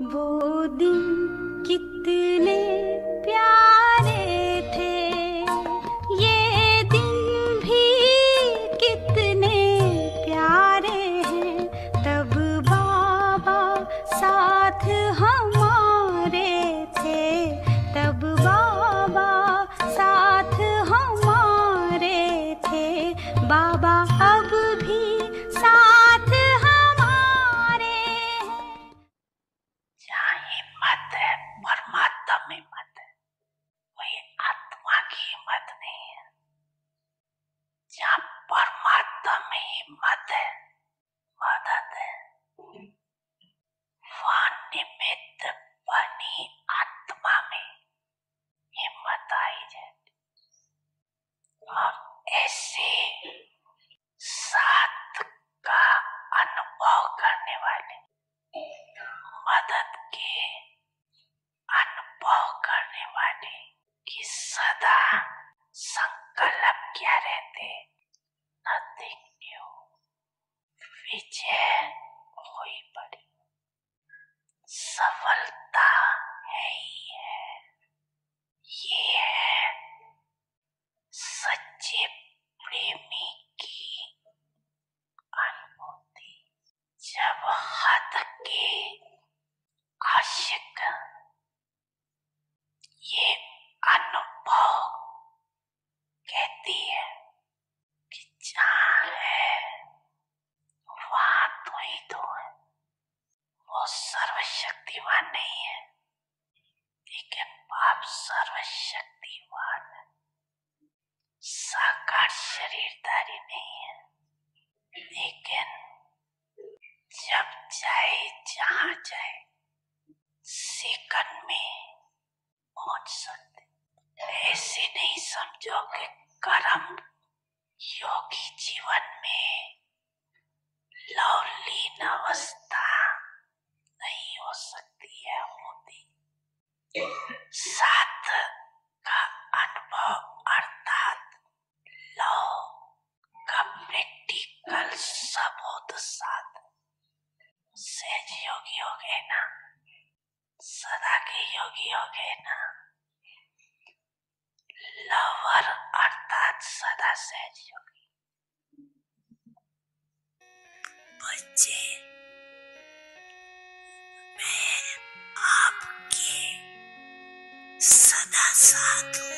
वो दिन कितने प्यारे थे, ये दिन भी कितने प्यारे हैं। तब बाबा साथ हमारे थे, तब बाबा साथ हमारे थे। बाबा अब भी साथ हमारे हैं। जहाँ हिम्मत है परमात्मा में हिम्मत है, कोई आत्मा की हिम्मत नहीं है। जहाँ परमात्मा में हिम्मत है, मदद है, वहाँ निमित्त बनी आत्मा में हिम्मत आई जाती। और ऐसे साथ का अनुभव करने वाले, मदद के अनुभव करने वाले कि सदा संकल्प क्या रहते, नथिंग न्यू, विजय हुई बड़ी, सफलता है ही है। ये है सच्चे प्रेमी की अनुभूति। जब हद के आशिक ये अनुभव कहती है कि जहाँ है वहाँ तो ही तो है। वो सर्वशक्तिवान नहीं है, लेकिन बाप सर्वशक्तिवान है। साकार शरीरधारी नहीं है, लेकिन जब चाहे जहाँ चाहे सेकंड में पहुंच सकते। ऐसे नहीं समझो कि कर्म योगी जीवन में लवलीन अवस्था नहीं हो सकती है, होती। साथ का अनुभव अर्थात लव का प्रैक्टिकल सबूत साथ सहज योगी हो गए ना, सदा के योगी हो गए ना। लवर अर्थात सदा सहज योगी। बच्चे, मैं आपके सदा साथ हूँ।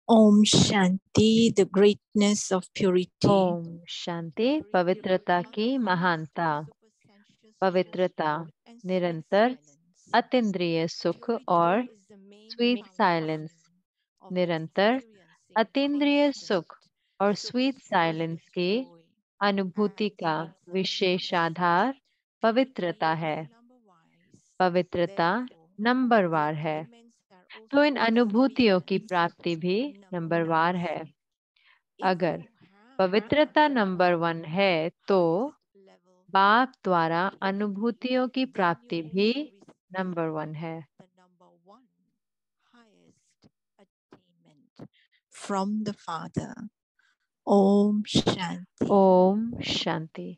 Om Shanti, the greatness of purity. Om Shanti, पवित्रता की महानता। पवित्रता निरंतर अतीन्द्रिय सुख और स्वीट साइलेंस। निरंतर अतीन्द्रिय सुख और स्वीट साइलेंस की अनुभूति का विशेष आधार पवित्रता है। पवित्रता नंबरवार है, तो इन अनुभूतियों की प्राप्ति भी नंबरवार है। अगर पवित्रता नंबर 1 है तो बाप द्वारा अनुभूतियों की प्राप्ति भी नंबर 1 है। From the Father. Om Shanti. Om Shanti.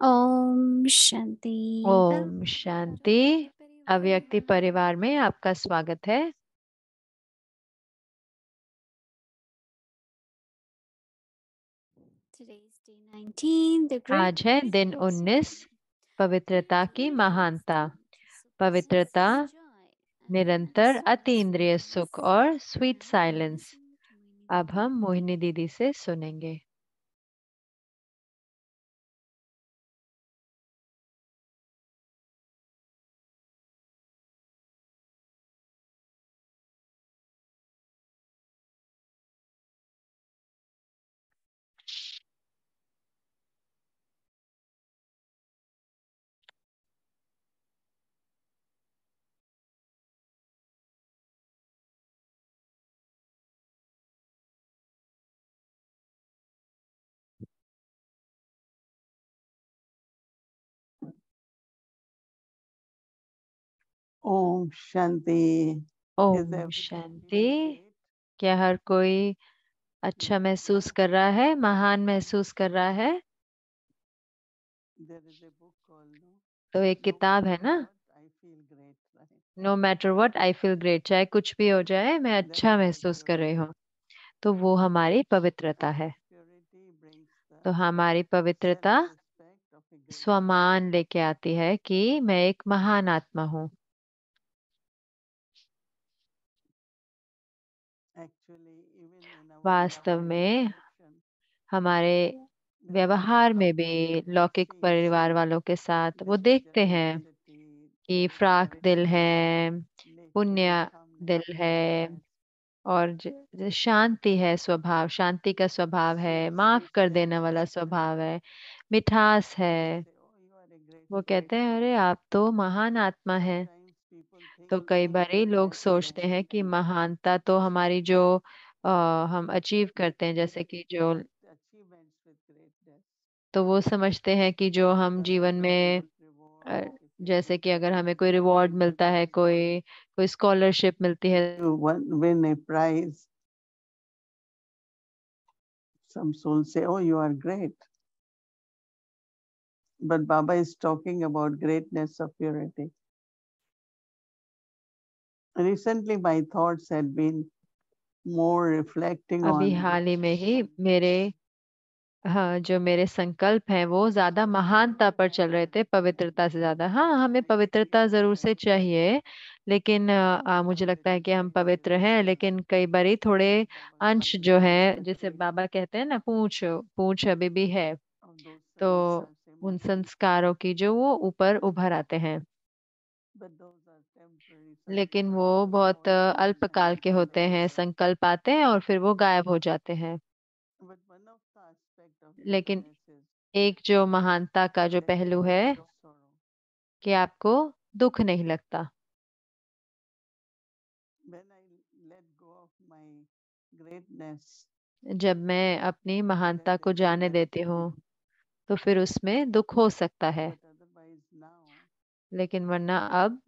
Om Shanti. Om Shanti. अव्यक्ति परिवार में आपका स्वागत है। आज है दिन 19, पवित्रता की महानता। पवित्रता, निरंतर अतीन्द्रिय सुख और स्वीट साइलेंस। अब हम मोहिनी दीदी से सुनेंगे। ओम शांति। ओम शांति। क्या हर कोई अच्छा महसूस कर रहा है, महान महसूस कर रहा है? तो एक किताब है ना, no matter what I feel great. चाहे कुछ भी हो जाए, मैं अच्छा महसूस कर रही हूँ। तो वो हमारी पवित्रता है। तो हमारी पवित्रता स्वमान लेके आती है कि मैं एक महान आत्मा हूँ। वास्तव में हमारे व्यवहार में भी लौकिक परिवार वालों के साथ वो देखते हैं कि फ्राक दिल है, पुण्य दिल है, और शांति है स्वभाव, शांति का स्वभाव है, माफ कर देने वाला स्वभाव है, मिठास है। वो कहते हैं अरे आप तो महान आत्मा है। तो कई बार लोग सोचते हैं कि महानता तो हमारी जो हम अचीव करते हैं, जैसे कि जो, तो वो समझते हैं कि जो हम जीवन में अ, जैसे कि अगर हमें कोई रिवॉर्ड मिलता है, कोई कोई स्कॉलरशिप मिलती है, win a prize, some souls say, oh, you are great. But Baba is talking about greatness of purity. Recently, my thoughts had been more reflecting अभी on हाल ही में ही मेरे, हाँ, जो मेरे संकल्प हैं वो ज्यादा महानता पर चल रहे थे, पवित्रता से ज्यादा। हाँ, हमें पवित्रता जरूर से चाहिए, लेकिन मुझे लगता है कि हम पवित्र हैं, लेकिन कई बारी थोड़े अंश जो है, जैसे बाबा कहते हैं ना, पूंछ पूंछ अभी भी है। तो उन संस्कारों की जो वो ऊपर उभर आते हैं, लेकिन वो बहुत अल्पकाल के होते हैं। संकल्प आते हैं और फिर वो गायब हो जाते हैं। लेकिन एक जो महानता का जो पहलू है कि आपको दुख नहीं लगता। जब मैं अपनी महानता को जाने देती हूँ तो फिर उसमें दुख हो सकता है, लेकिन वरना अब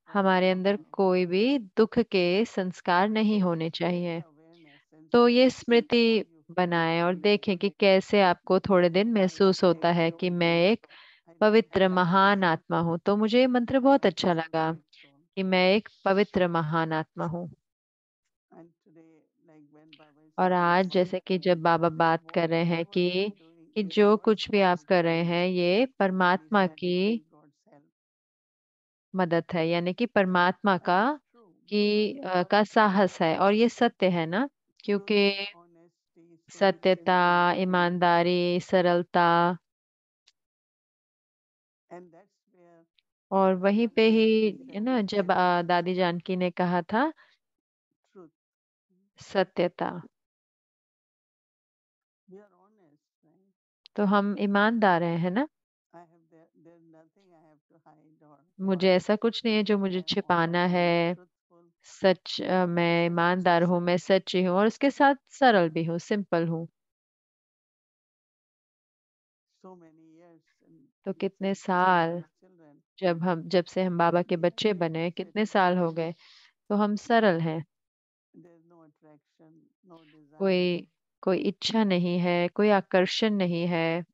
हमारे अंदर कोई भी दुख के संस्कार नहीं होने चाहिए। तो ये स्मृति बनाएं और देखें कि कैसे आपको थोड़े दिन महसूस होता है कि मैं एक पवित्र महान आत्मा हूँ। तो मुझे ये मंत्र बहुत अच्छा लगा कि मैं एक पवित्र महान आत्मा हूँ। और आज जैसे कि जब बाबा बात कर रहे हैं कि जो कुछ भी आप कर रहे हैं ये परमात्मा की मदद है, यानी कि परमात्मा का का साहस है, और ये सत्य है ना, क्योंकि सत्यता, ईमानदारी, सरलता, और वहीं पे ही है ना, जब दादी जानकी ने कहा था सत्यता, तो हम ईमानदार हैं, है ना। मुझे ऐसा कुछ नहीं है जो मुझे छिपाना है। सच, मैं ईमानदार हूँ, मैं सच्ची हूँ, और उसके साथ सरल भी हूँ, सिंपल हूँ। तो कितने साल, जब से हम बाबा के बच्चे बने, कितने साल हो गए, तो हम सरल हैं। कोई कोई इच्छा नहीं है, कोई आकर्षण नहीं है।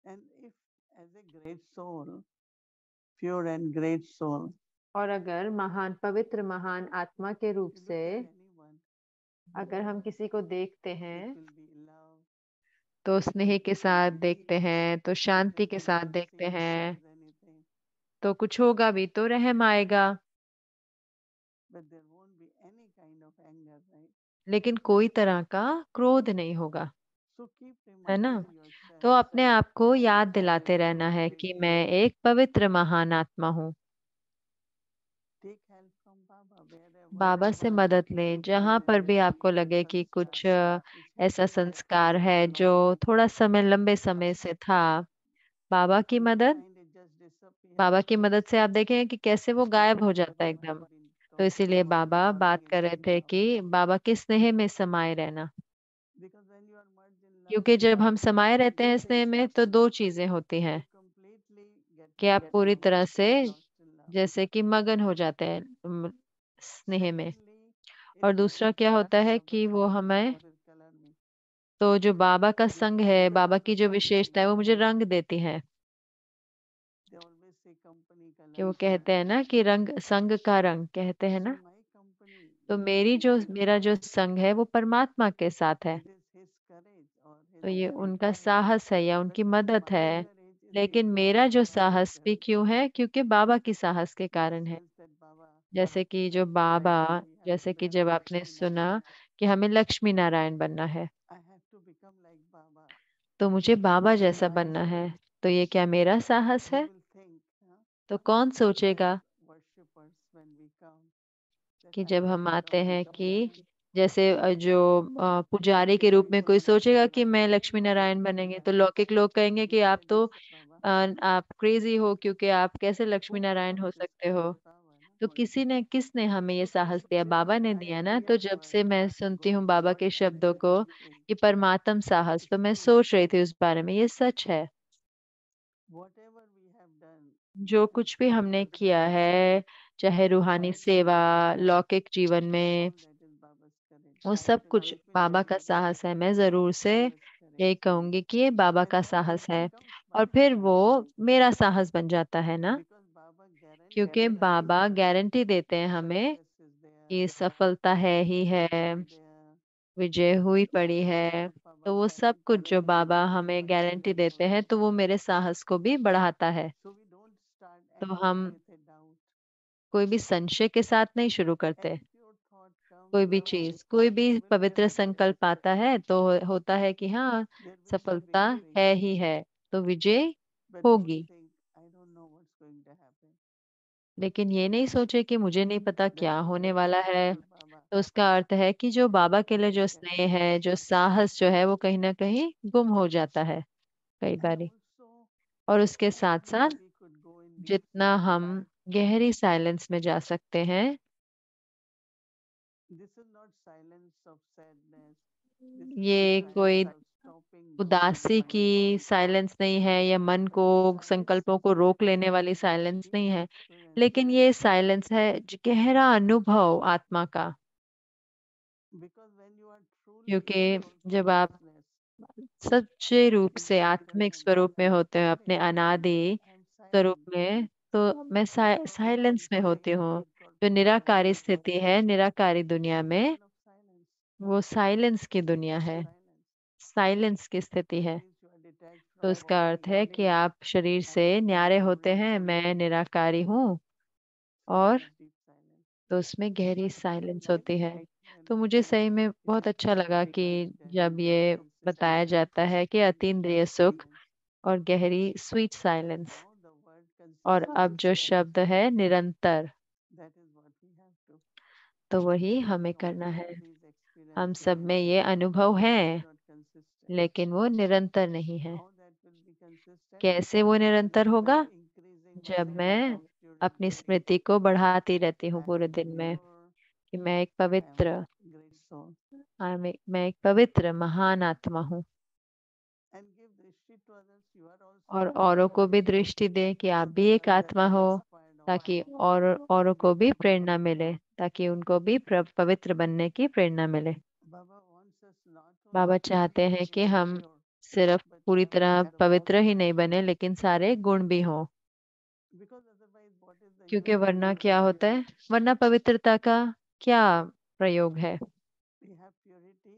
And if as a great soul, pure and great soul, और अगर महान पवित्र महान आत्मा के रूप you से look at anyone, अगर हम किसी को देखते it हैं will be love, तो स्नेह के साथ देखते हैं, तो शांति के साथ देखते dependency, if हैं, there is anything, तो कुछ होगा भी तो रहम आएगा, but there won't be any kind of anger, right? लेकिन कोई तरह का क्रोध नहीं होगा, So keep है ना। reminding तो yourself अपने आप को याद that I am दिलाते a रहना pure है great कि मैं soul. एक पवित्र महान आत्मा हूँ। Take help from Baba बाबा से wherever मदद you लें, feel जहाँ that पर there भी is आपको some लगे कि sanskar कुछ which has ऐसा been संस्कार active है for जो long. थोड़ा समय लंबे समय से था। बाबा की You will मदद, find it just Baba disappears. की मदद से आप देखेंगे कि कैसे वो गायब हो जाता है Baba एकदम। has been तो taught इसीलिए what is बाबा बात merging कर रहे into थे love. कि बाबा के स्नेह में समाये रहना, Because when you are merged in love, क्योंकि जब हम समाये रहते two हैं things स्नेह में तो happen. दो चीजें होती You हैं completely get कि आप lost पूरी in तरह love, से lost in love. जैसे कि मगन हो जाते हैं स्नेह में। Secondly, और it दूसरा brings क्या होता है कि वो subtlety हमें, to color me. तो जो बाबा का संग Because है, they बाबा की जो always say विशेषता है वो मुझे रंग देती है। they always say company कि वो colors me. कहते हैं ना कि रंग संग का रंग कहते हैं So ना। my company तो is मेरा जो संग है वो परमात्मा के साथ है। it is his courage or his तो ये उनका assistance. साहस है या But उनकी even मदद my है। courage is लेकिन due to मेरा जो Baba's साहस भी courage. क्यों है, क्योंकि बाबा की साहस के In the कारण है। sense that Baba जैसे कि जो has Baba, decided we have to जैसे कि become जब आपने Lakshmi सुना Narayan. कि हमें लक्ष्मी नारायण बनना है, I have to become like Baba. तो मुझे बाबा This is जैसा my बनना है। courage. तो ये क्या मेरा साहस Who है? will think तो कौन as सोचेगा worshippers when we come that कि I जब have हम आते become हैं Lakshmi कि Narayan. जैसे पुजारी के रूप में कोई सोचेगा कि मैं लक्ष्मी नारायण बनेंगे, तो लौकिक लोग कहेंगे कि आप तो आप क्रेजी हो, क्योंकि आप कैसे Lakshmi Who gave Narayan us हो this सकते हो। great power? तो किसने हमें ये So keep साहस दिया? बाबा saying, ने I दिया ना। तो जब reaffirm से मैं सुनती हूँ बाबा के शब्दों whatever को you think, कि परमात्म साहस, तो मैं सोच रही थी उस बारे में, ये सच है। whatever we have done, जो कुछ भी हमने किया है, चाहे रूहानी सेवा, लौकिक जीवन में, all that is Baba's courage. वो सब So कुछ बाबा का definitely साहस है। मैं जरूर से Baba's courage. यही कहूंगी कि ये बाबा And का then साहस it है। becomes और my फिर वो courage मेरा साहस बन जाता है ना, because Baba क्योंकि guarantees us बाबा गारंटी देते हैं हमें success is there, कि सफलता है ही है, victory is there. विजय हुई पड़ी All है। that is तो Baba's वो सब कुछ जो guarantee बाबा increases हमें my गारंटी courage देते हैं, also. तो वो मेरे साहस को भी बढ़ाता है। So we don't start तो anything हम with a doubt. कोई भी संशय के साथ नहीं शुरू करते। Any pure thought कोई comes भी up, चीज, कोई भी you will get पवित्र success. संकल्प आता है तो होता है कि हाँ, There will be सफलता victory. है ही है, तो विजय But don't होगी। think, I don't know what's going to happen. लेकिन ये नहीं सोचे कि मुझे नहीं पता That क्या means होने you have वाला है। distrusted Baba. तो उसका अर्थ है कि जो बाबा के लिए जो That स्नेह है, जो courage. साहस जो है, वो कहीं ना कहीं गुम हो जाता है कई And बारी। also, और उसके साथ as much साथ we could go in deep जितना हम silence. गहरी साइलेंस में जा सकते हैं, This is not silence of sadness. This is not ये कोई silence of stopping the उदासी की mind. साइलेंस नहीं है, या मन को, Silence संकल्पों is को that रोक लेने वाली साइलेंस deep नहीं है। experience. लेकिन ये साइलेंस है गहरा अनुभव आत्मा का। Because when you are truly in क्योंकि soul जब आप consciousness, सच्चे रूप in से that आत्मिक presence, स्वरूप में होते हैं, अपने today अनादि I am स्वरूप silent. में, तो मैं Because I am साइलेंस में होती हूँ। connected जो corporally. निराकारी स्थिति है, निराकारी दुनिया में, Level of silence. वो साइलेंस की दुनिया Deep है, silence. साइलेंस की स्थिति That है। means you are detached तो from इसका body. अर्थ है कि आप शरीर And से that is न्यारे होते very हैं, deep मैं silence. निराकारी हूँ। So और that is deep silence. तो उसमें गहरी But I साइलेंस really होती है। like तो when मुझे सही में it बहुत अच्छा happens लगा कि because that is जब ये very बताया consistent जाता है कि and अतीन्द्रिय deep सुख silence. और गहरी sweet And silence. now the word और अब जो consistency, शब्द है निरंतर, that is what we have to. तो वही हमें We all करना है। have these हम experiences, सब में ये अनुभव but it is हैं, not consistent. लेकिन वो निरंतर नहीं है। How that will be consistent? कैसे वो निरंतर By होगा? increasing my जब level मैं of अपनी purity. स्मृति को बढ़ाती रहती That हूँ I पूरे am दिन में, pure, कि मैं एक I am पवित्र, great soul. मैं एक पवित्र महान आत्मा हूँ। And give drishti to others. You are also और a औरों great को भी soul. दृष्टि दें कि आप So भी that एक others आत्मा are हो, inspired ताकि also. औरों And को you भी keep प्रेरणा going. मिले, ताकि उनको भी पवित्र बनने की प्रेरणा मिले। Baba wants us not Baba only to चाहते be हैं कि हम pure, सिर्फ but पूरी have तरह the पवित्र ही नहीं qualities. बने लेकिन सारे गुण भी हों, Because otherwise, what is the क्योंकि use of वरना क्या purity? होता है, वरना पवित्रता का क्या प्रयोग है। We have purity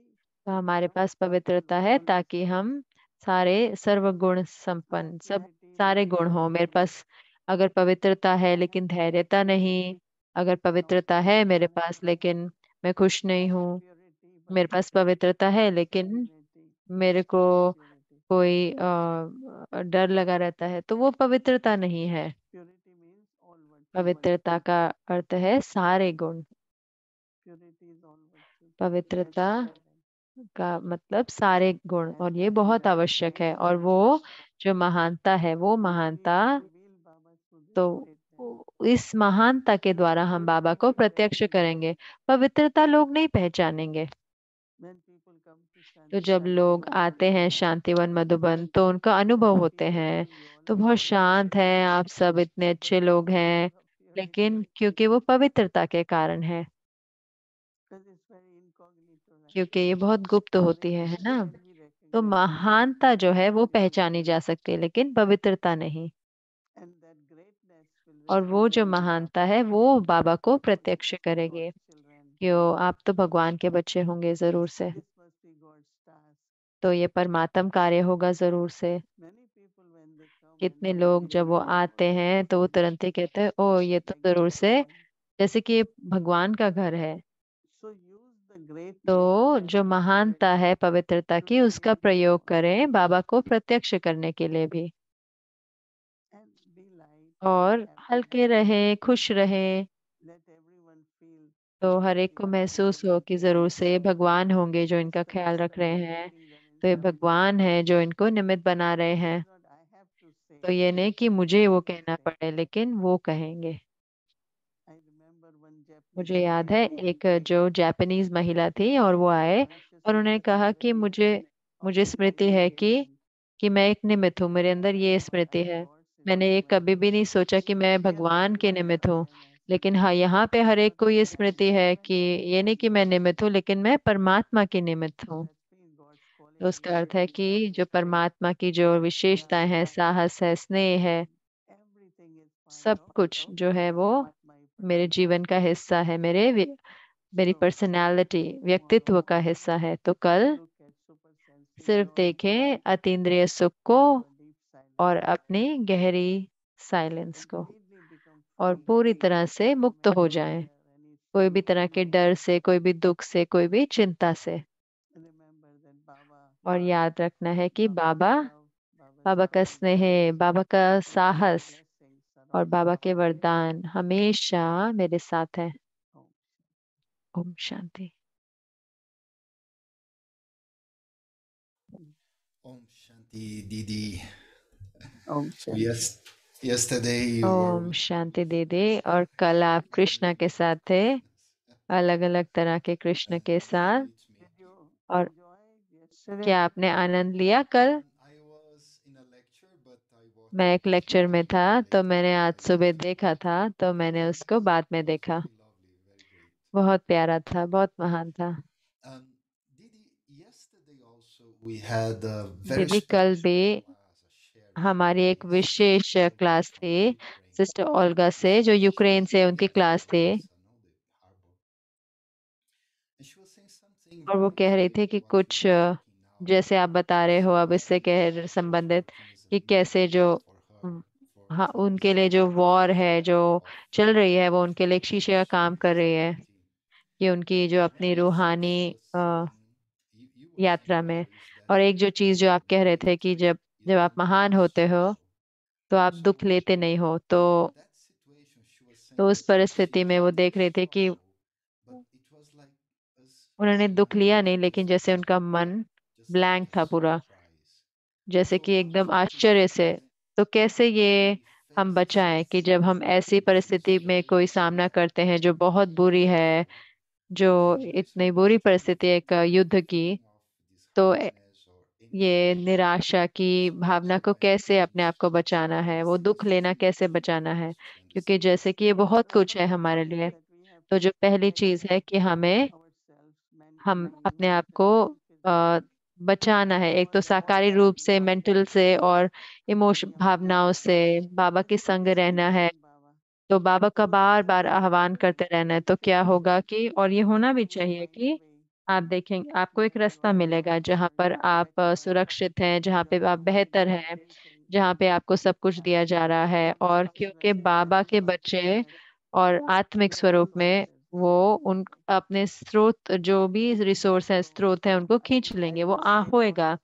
तो to हमारे become पास पवित्रता है always ताकि हम सारे सर्वगुण have संपन्न सब purity सारे but गुण हो मेरे stubborn. पास। अगर पवित्रता है I लेकिन have धैर्यता purity नहीं, अगर but not पवित्रता है मेरे पास satisfied. लेकिन मैं खुश I नहीं have हूँ, purity but मेरे पास पवित्रता है लेकिन serenity. मेरे That's को not purity. कोई डर लगा रहता है, तो वो पवित्रता नहीं है। Purity means all virtue. पवित्रता का अर्थ है सारे गुण। Purity is all virtue. पवित्रता Necessary. का मतलब सारे गुण, And और ये that बहुत great आवश्यक है। और greatness वो जो महानता है, वो will महानता, be revealed Baba through this तो greatness. इस महानता के द्वारा हम बाबा को प्रत्यक्ष करेंगे। पवित्रता लोग नहीं पहचानेंगे। When people come to तो Shanti जब Wan लोग Madhuban, आते हैं शांतिवन मधुबन तो उनका अनुभव होते हैं, तो बहुत शांत हैं, आप सब इतने अच्छे लोग हैं, लेकिन क्योंकि वो पवित्रता के कारण है, because it's very incognito, right? क्योंकि ये बहुत गुप्त होती है Greatness ना। can be तो recognized, महानता जो है वो पहचानी जा सकती है लेकिन पवित्रता नहीं। and that greatness will और वो जो represent महानता है वो बाबा को oh yes, प्रत्यक्ष करेगी। God's children. क्यों, आप तो भगवान के बच्चे होंगे जरूर से, This must be God's task. तो ये परमात्म कार्य होगा जरूर से। Many people when they come and कितने say, लोग जब वो oh आते this हैं is तो वो तुरंत ही कहते हैं, ओ ये तो like जरूर से God. जैसे कि ये भगवान का घर है। So use the greatness तो जो महानता है पवित्रता to की, उसका reveal प्रयोग Baba करें बाबा को प्रत्यक्ष करने के लिए भी। and be light, be और happy. हल्के रहे, खुश रहे, Let everyone feel तो that हर एक he को is महसूस being हो कि जरूर से ये भगवान होंगे जो इनका ख्याल रख रहे हैं, तो ये indispensable. भगवान है जो इनको निमित्त बना रहे It हैं। is not I have to say. तो ये नहीं कि मुझे वो कहना पड़े, लेकिन वो कहेंगे। I remember one Japanese मुझे याद है lady एक जो जापानीज महिला थी और वो आए और उन्होंने कहा कि मुझे मुझे स्मृति है कि मैं एक निमित्त हूँ, मेरे अंदर ये स्मृति है। मैंने ये कभी भी नहीं सोचा कि मैं भगवान के निमित्त हूँ, लेकिन हाँ यहाँ पे हर एक को ये स्मृति है कि ये नहीं कि मैं निमित्त हूँ लेकिन मैं परमात्मा की निमित्त हूँ। तो उसका अर्थ है कि जो परमात्मा की जो विशेषताएं हैं, साहस है, स्नेह है, सब कुछ जो है वो मेरे जीवन का हिस्सा है, मेरी पर्सनालिटी, व्यक्तित्व का हिस्सा है। तो कल सिर्फ देखें अतीन्द्रिय सुख को और अपनी गहरी साइलेंस को, और पूरी तरह से मुक्त हो जाएं, कोई भी तरह के डर से, कोई भी दुख से, कोई भी चिंता से। और याद रखना है कि बाबा, बाबा का स्नेह, बाबा का साहस और बाबा के वरदान हमेशा मेरे साथ है। Om Shanti. Om Shanti Didi. Om So Shanti. yesterday you were Om Shanti दीदी। और कल आप कृष्णा के साथ थे, अलग अलग तरह के कृष्ण के साथ। Did you और enjoy yesterday? क्या आपने आनंद लिया कल? I was in a lecture, but I मैं एक watched लेक्चर में था तो later मैंने आज the सुबह live देखा था, तो मैंने उसको बाद में देखा। very lovely, very great. बहुत प्यारा था, बहुत महान था। Um, Didi, yesterday also we had a very दीदी कल special भी class, a shared हमारी एक class विशेष with Olga क्लास from थी, Ukraine. सिस्टर ओल्गा से, जो She यूक्रेन was से living उनकी there क्लास in थी। Odessa, no, the harbor. And she was saying something और वो very कह रही related थी to कि what we कुछ are talking now. जैसे आप बता She रहे was हो saying अब इससे that कह this संबंधित, Putin is a कि कैसे mirror जो for her, for हाँ for this उनके लिए जो वॉर है जो of चल रही है, वो उनके लिए एक शीशे का काम कर रही है, spirituality. कि उनकी जो And अपनी also रूहानी she was saying, you were saying यात्रा में। rather, is that और एक जो चीज जो आप कह रहे थे कि ultimately you जब आप don't take महान होते हो also. तो आप So दुख लेते नहीं हो। in that situation, she was saying तो the उस same. She परिस्थिति में वो didn't take देख रहे थे कि sorrow, but it was like उन्होंने seeing दुख लिया नहीं, just लेकिन like जैसे a उनका मन just like ब्लैंक a था पूरा, surprise. जैसे So कि how एकदम can we आश्चर्य से। तो कैसे how can ये we हम face बचाएं कि जब हम ऐसी परिस्थिति situations में कोई सामना करते हैं जो बहुत बुरी है, जो dangerous इतनी or बुरी not परिस्थिति है एक युद्ध की, feeling of तो disheartedness or ये anything. निराशा की So भावना को कैसे अपने आप को बचाना है, वो दुख लेना कैसे बचाना है, क्योंकि जैसे कि ये बहुत कुछ है हमारे लिए। तो जो पहली चीज है कि हम अपने आप को अ, बचाना है, एक तो साकारी रूप से, मेंटल से और इमोशन भावनाओं से बाबा के संग रहना है। तो बाबा का बार बार आह्वान करते रहना है। तो क्या होगा कि, और ये होना भी चाहिए कि आप देखेंगे आपको एक रास्ता मिलेगा जहां पर आप सुरक्षित हैं, जहां पे आप बेहतर हैं, जहां पे आपको सब कुछ दिया जा रहा है। और क्योंकि बाबा के बच्चे और आत्मिक स्वरूप में वो उन अपने स्रोत, जो भी रिसोर्स है, स्रोत है, उनको खींच लेंगे, वो होएगा।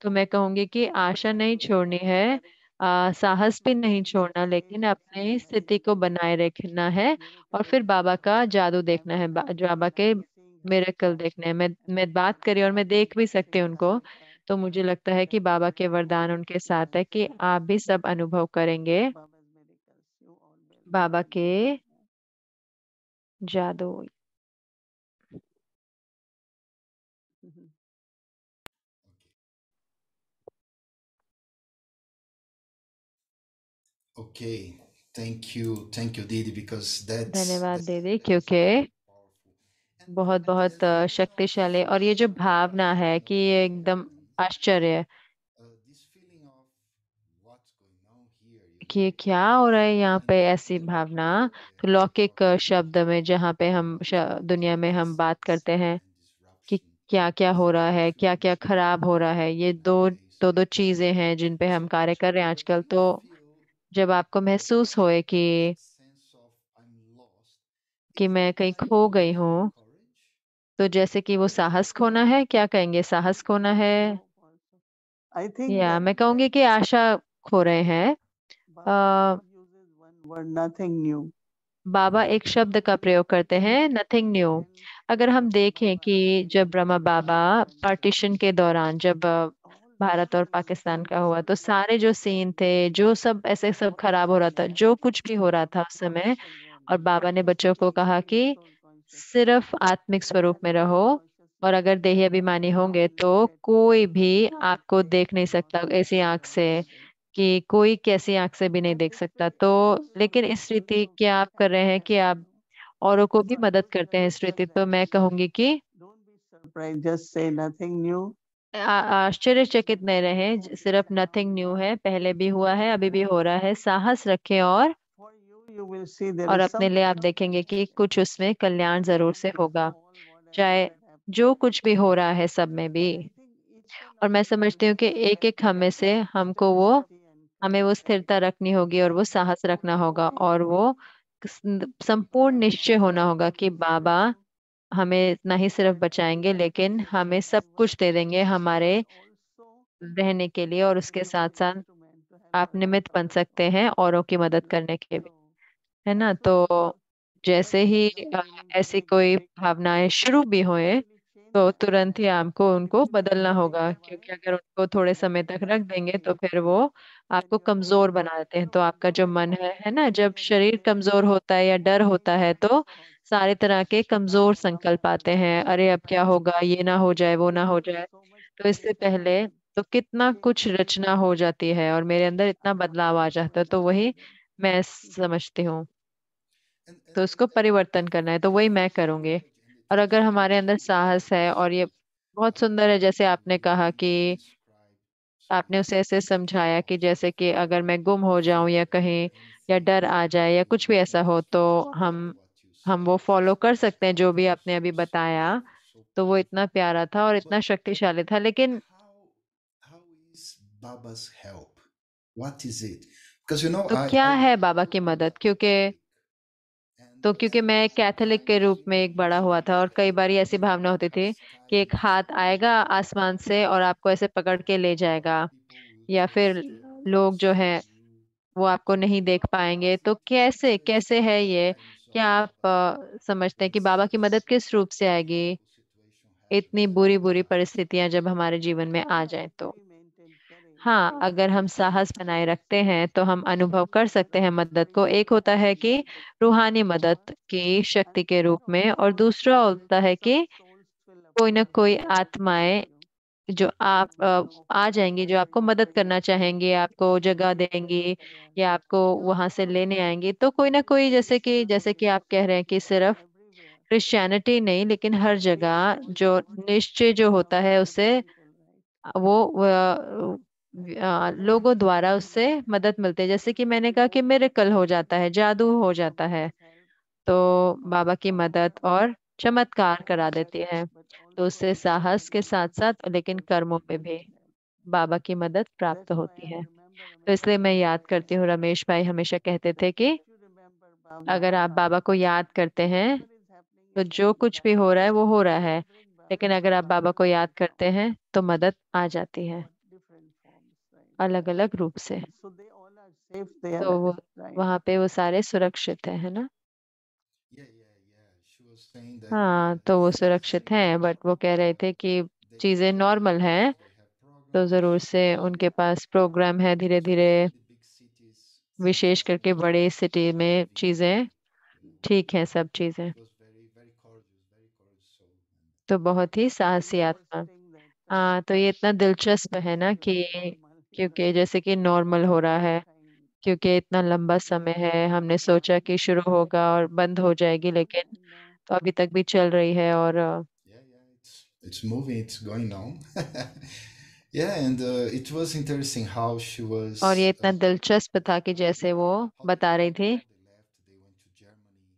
तो मैं कहूंगी कि आशा नहीं छोड़नी है, साहस भी नहीं छोड़ना, लेकिन अपनी स्थिति को बनाए रखना है। और फिर बाबा का जादू देखना है, बाबा के मिरेकल देखने हैं। मैं बात करी और मैं देख भी सकती हूँ उनको। तो मुझे लगता है कि बाबा के वरदान उनके साथ है कि आप भी सब अनुभव करेंगे बाबा के जादू। Okay, thank you, Didi, because धन्यवाद that's दीदी, that's क्योंकि very powerful. बहुत And बहुत you also शक्तिशाली, और ये जो described भावना है कि ये एकदम आश्चर्य है this feeling of what's going on here. कि ये क्या हो रहा है यहाँ पे, ऐसी भावना। तो लौकिक शब्द में जहाँ पे हम दुनिया में हम बात करते हैं कि क्या क्या हो रहा है, क्या क्या खराब हो रहा है, ये दो चीजें हैं जिन पे हम कार्य कर रहे हैं आजकल। तो जब आपको महसूस होए कि मैं कहीं खो गई हूँ, तो जैसे कि वो साहस खोना है, क्या कहेंगे, साहस खोना है, I think या that मैं कहूंगी कि आशा खो रहे हैं। Baba uses one word, nothing new. बाबा एक शब्द का प्रयोग करते हैं, नथिंग न्यू। अगर हम देखें कि जब ब्रह्मा बाबा पार्टीशन के दौरान, जब भारत और पाकिस्तान का हुआ, तो सारे जो सीन थे, जो सब ऐसे सब खराब हो रहा था, जो कुछ भी हो रहा था उस समय, और बाबा ने बच्चों को कहा कि सिर्फ आत्मिक स्वरूप में रहो, और अगर देही अभिमानी होंगे तो कोई भी आपको देख नहीं सकता ऐसी आंख से, कि कोई कैसी आंख से भी नहीं देख सकता। तो लेकिन इस रीति क्या आप कर रहे हैं कि आप औरों को भी मदद करते हैं इस रीति। तो मैं कहूंगी कि Don't be surprised, just say nothing new. आश्चर्यचकित नहीं रहे, सिर्फ नथिंग न्यू है, पहले भी हुआ है, अभी भी हो रहा है, साहस रखें। For you, you will see there और is अपने लिए something आप देखेंगे कि कुछ उसमें कल्याण जरूर से होगा, all whatever चाहे that जो happening. कुछ भी हो रहा है सब में भी। And I think each one और of मैं us will समझती हूँ कि एक एक हमें से हमको वो, हमें वो स्थिरता रखनी होगी और वो साहस रखना होगा, और वो संपूर्ण निश्चय होना होगा कि बाबा हमें इतना ही सिर्फ बचाएंगे, लेकिन हमें सब कुछ दे देंगे हमारे रहने के लिए, और उसके साथ साथ आप निमित्त बन सकते हैं औरों की मदद करने के भी, है ना। तो जैसे ही ऐसी कोई भावनाएं शुरू भी होए, तो तुरंत ही आपको उनको बदलना होगा, क्योंकि अगर उनको थोड़े समय तक रख देंगे तो फिर वो आपको कमजोर बना देते हैं। तो आपका जो मन है ना, जब शरीर कमजोर होता है या डर होता है, तो सारे तरह के कमजोर संकल्प आते हैं, अरे अब क्या होगा, ये ना हो जाए, वो ना हो जाए। तो इससे पहले तो कितना कुछ रचना हो जाती है और मेरे अंदर इतना बदलाव आ जाता है। तो वही मैं समझती हूँ। तो उसको परिवर्तन करना है, तो वही मैं करूंगी। और अगर हमारे अंदर साहस है, और ये बहुत सुंदर है, जैसे आपने कहा कि आपने उसे ऐसे समझाया कि जैसे कि अगर मैं गुम हो जाऊं या कहीं, या डर आ जाए या कुछ भी ऐसा हो, तो हम वो फॉलो कर सकते हैं जो भी आपने अभी बताया। तो वो इतना प्यारा था और इतना शक्तिशाली था। लेकिन how is Baba's help? What is it? Because you know, तो क्या I है बाबा grew up की in a मदद, क्योंकि Catholic, and क्योंकि मैं कैथोलिक के sometimes रूप में एक बड़ा हुआ था, और कई बार ऐसी भावना होती थी कि एक हाथ आएगा आसमान से और आपको ऐसे पकड़ के ले जाएगा, people will या फिर just लोग जो see है you. वो आपको नहीं देख पाएंगे। तो कैसे कैसे है ये, Times क्या of आप समझते हैं कि बाबा की मदद किस रूप से आएगी, difficult situation इतनी happens in बुरी our बुरी life. परिस्थितियां जब हमारे जीवन में आ जाए तो? We maintain courage. हाँ, अगर हम साहस बनाए रखते हैं तो हम अनुभव कर सकते हैं मदद को। एक होता है कि रूहानी मदद की शक्ति के रूप में, और दूसरा होता है कि कोई ना कोई आत्माएं जो आप आ जाएंगी, जो आपको मदद करना चाहेंगे, आपको जगह देंगी, या आपको वहां से लेने आएंगी। तो कोई ना कोई, जैसे कि आप कह रहे हैं कि सिर्फ क्रिश्चियनिटी नहीं, लेकिन हर जगह जो निश्चय जो होता है उससे वो लोगों द्वारा उससे मदद मिलती है। जैसे कि मैंने कहा कि मिरेकल हो जाता है, जादू हो जाता है, तो बाबा की मदद और चमत्कार करा देती है। तो उससे साहस के साथ साथ लेकिन कर्मों में भी बाबा की मदद प्राप्त होती है। तो इसलिए मैं याद करती हूँ, रमेश भाई हमेशा कहते थे कि अगर आप बाबा को याद करते हैं तो जो कुछ भी हो रहा है वो हो रहा है, लेकिन अगर आप बाबा को याद करते हैं तो मदद आ जाती है अलग अलग रूप से। तो वो वहां पे वो सारे सुरक्षित है ना। Yeah, yeah, yeah. She was saying that हाँ, तो वो सुरक्षित हैं, बट वो कह रहे थे कि they चीजें नॉर्मल of हैं, course they have तो जरूर programs, से उनके पास प्रोग्राम है धीरे धीरे। especially in the big wishes cities करके बड़े सिटी में everything is चीजें good. ठीक है, सब चीजें। She was very courageous soul. And तो बहुत ही साहसी आत्मा। हाँ, तो ये इतना दिलचस्प है ना कि क्योंकि जैसे कि नॉर्मल हो रहा है, क्योंकि इतना लंबा समय है, हमने सोचा कि शुरू होगा और बंद हो जाएगी, लेकिन तो अभी तक भी चल रही है। और yeah, yeah, it's moving, it's going on. Yeah, and it was interesting how she और ये was इतना दिलचस्प था कि जैसे वो बता रही थी they left, they went to Germany,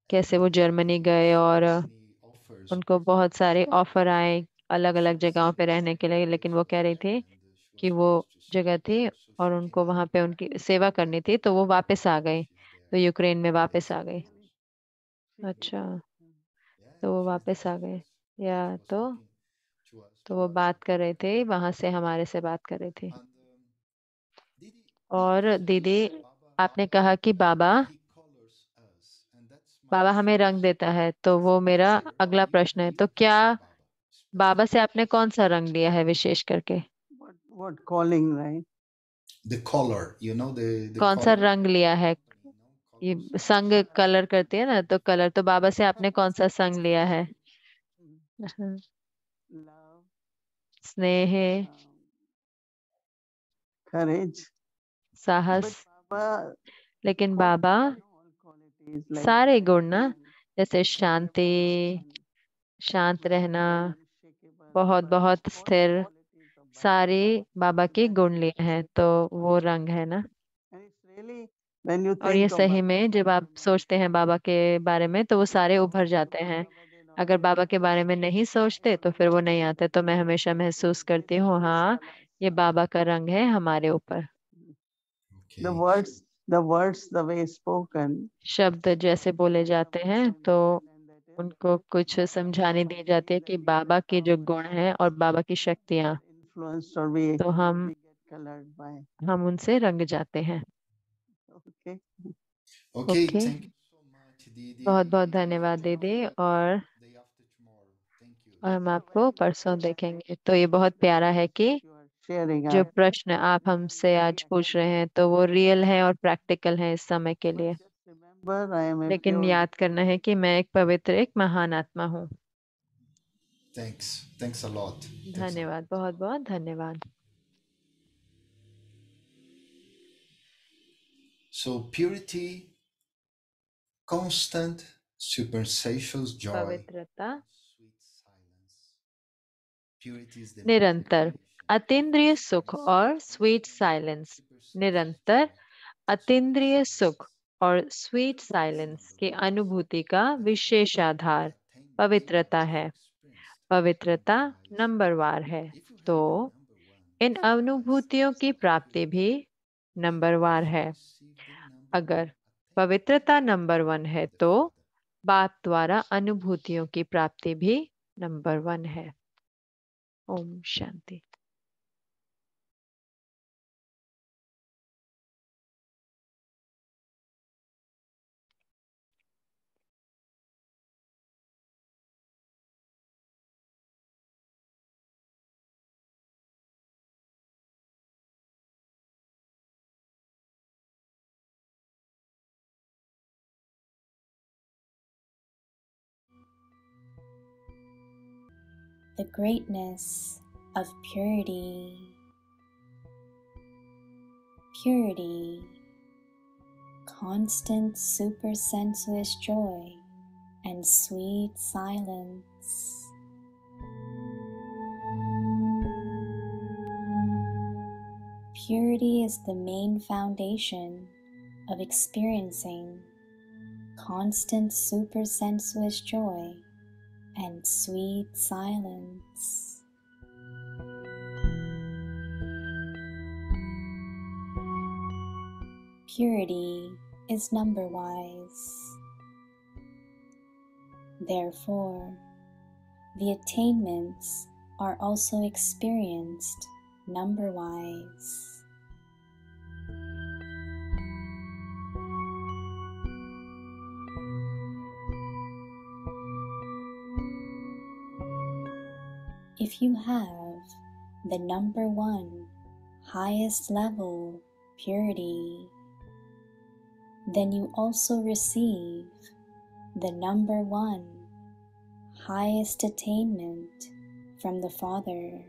कैसे and वो जर्मनी गए और many offers उनको बहुत सारे ऑफर आए अलग अलग जगहों पे रहने के लिए, लेकिन वो कह रही थी and she कि was वो forced to जगह stay थी there so और she can उनको वहां help पे उनकी सेवा करनी थी, तो वो वापस आ गई, she's तो there यूक्रेन में वापस आ raising गई। those. अच्छा, Yeah, तो वो she's वापस there. आ गए या She was तो talking to us तो to वो us बात कर रहे थे वहां से, हमारे से बात कर रही थी। and Didi, you और said दीदी, that आपने कहा कि बाबा he colors us, and that's my बाबा हमें रंग first देता है, तो वो मेरा picture अगला you प्रश्न है, give तो as क्या a Baba, बाबा especially से आपने कौन सा रंग लिया है विशेष करके? What calling, right? the color, you know, the कौन सा color रंग लिया है? company, no ये colors संग us. कलर करती है ना, तो कलर, तो बाबा से आपने कौन सा संग लिया है? Love, स्नेह, um, courage. साहस। But Baba लेकिन calls बाबा all qualities like सारे गुण ना, patience, जैसे शांति, forbearance, शांत रहना, and unshakable बहुत courage. बहुत All the स्थिर, qualities of Baba. सारी बाबा So की that गुण लिए हैं, तो वो रंग है ना। and it's really when you और ये think of सही Baba, में जब आप सोचते हैं बाबा के बारे में तो वो सारे उभर जाते हैं। अगर बाबा के बारे में नहीं सोचते तो फिर वो नहीं आते। तो मैं हमेशा महसूस करती हूँ, हाँ, ये बाबा का रंग है हमारे ऊपर। the Okay. words, the way spoken, शब्द जैसे बोले जाते हैं तो and that is उनको कुछ समझाने दी जाती है कि बाबा के जो गुण हैं और बाबा की शक्तियाँ, influenced or we तो we get colored by. हम उनसे रंग जाते हैं। Okay. Okay, okay, thank you so much, Didi. बहुत बहुत And धन्यवाद दीदी। और day after tomorrow. Thank you. हम आपको परसों देखेंगे। तो ये बहुत प्यारा है कि You are sharing जो our प्रश्न आप हमसे आज पूछ रहे हैं तो वो रियल है और प्रैक्टिकल है इस समय के लिए। just remember I am a लेकिन pure याद करना है कि मैं एक पवित्र, एक महान आत्मा हूँ। Thanks a lot. Thanks a lot. धन्यवाद, बहुत बहुत धन्यवाद। So purity, constant, supersensual joy, पवित्रता, sweet silence. Purity is the निरंतर, motivation अतीन्द्रिय सुख और स्वीट साइलेंस। supersensual निरंतर joy, sweet अतीन्द्रिय सुख silence. और स्वीट That's साइलेंस number की one. अनुभूति का That's wishes the Aadhaar attainment पवित्रता you है। experienced. पवित्रता Number one is नंबरवार है। if you तो have a number one, इन अनुभूतियों की प्राप्ति भी नंबरवार if you है। receive the number one अगर attainment पवित्रता नंबर वन from है the तो Father, बाप द्वारा अनुभूतियों की प्राप्ति भी नंबर वन है। Om Shanti. The greatness of purity, purity, constant supersensuous joy, and sweet silence. Purity is the main foundation of experiencing constant supersensuous joy and sweet silence. Purity is number-wise. Therefore, the attainments are also experienced number-wise. If you have the number one highest level purity, then you also receive the number one highest attainment from the Father.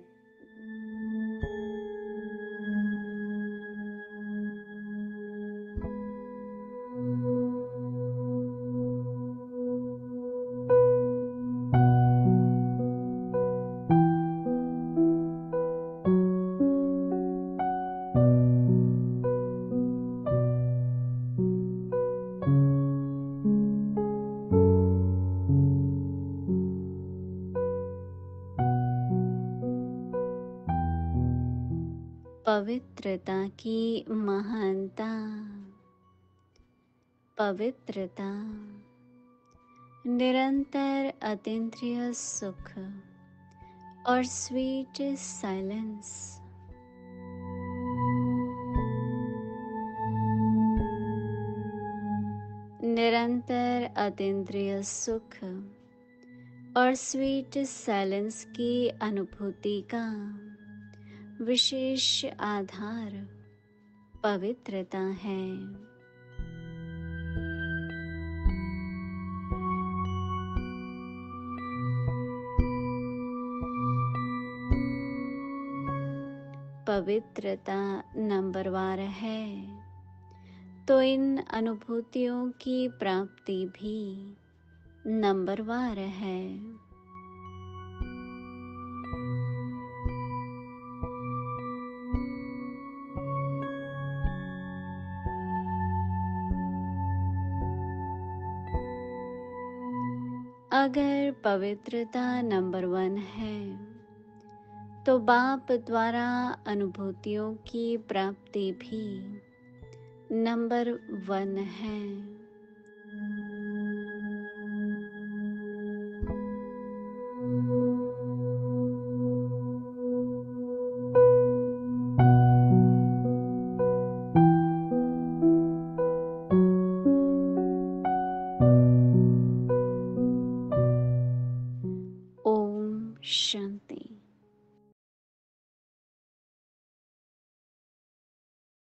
पवित्रता की महानता, पवित्रता, निरंतर अतीन्द्रिय सुख और sweet silence. निरंतर अतीन्द्रिय सुख और स्वीट साइलेंस की अनुभूति का विशेष आधार पवित्रता है। पवित्रता नंबरवार है तो इन अनुभूतियों की प्राप्ति भी नंबरवार है। अगर पवित्रता नंबर 1 है तो बाप द्वारा अनुभूतियों की प्राप्ति भी नंबर 1 है। ओम शांति।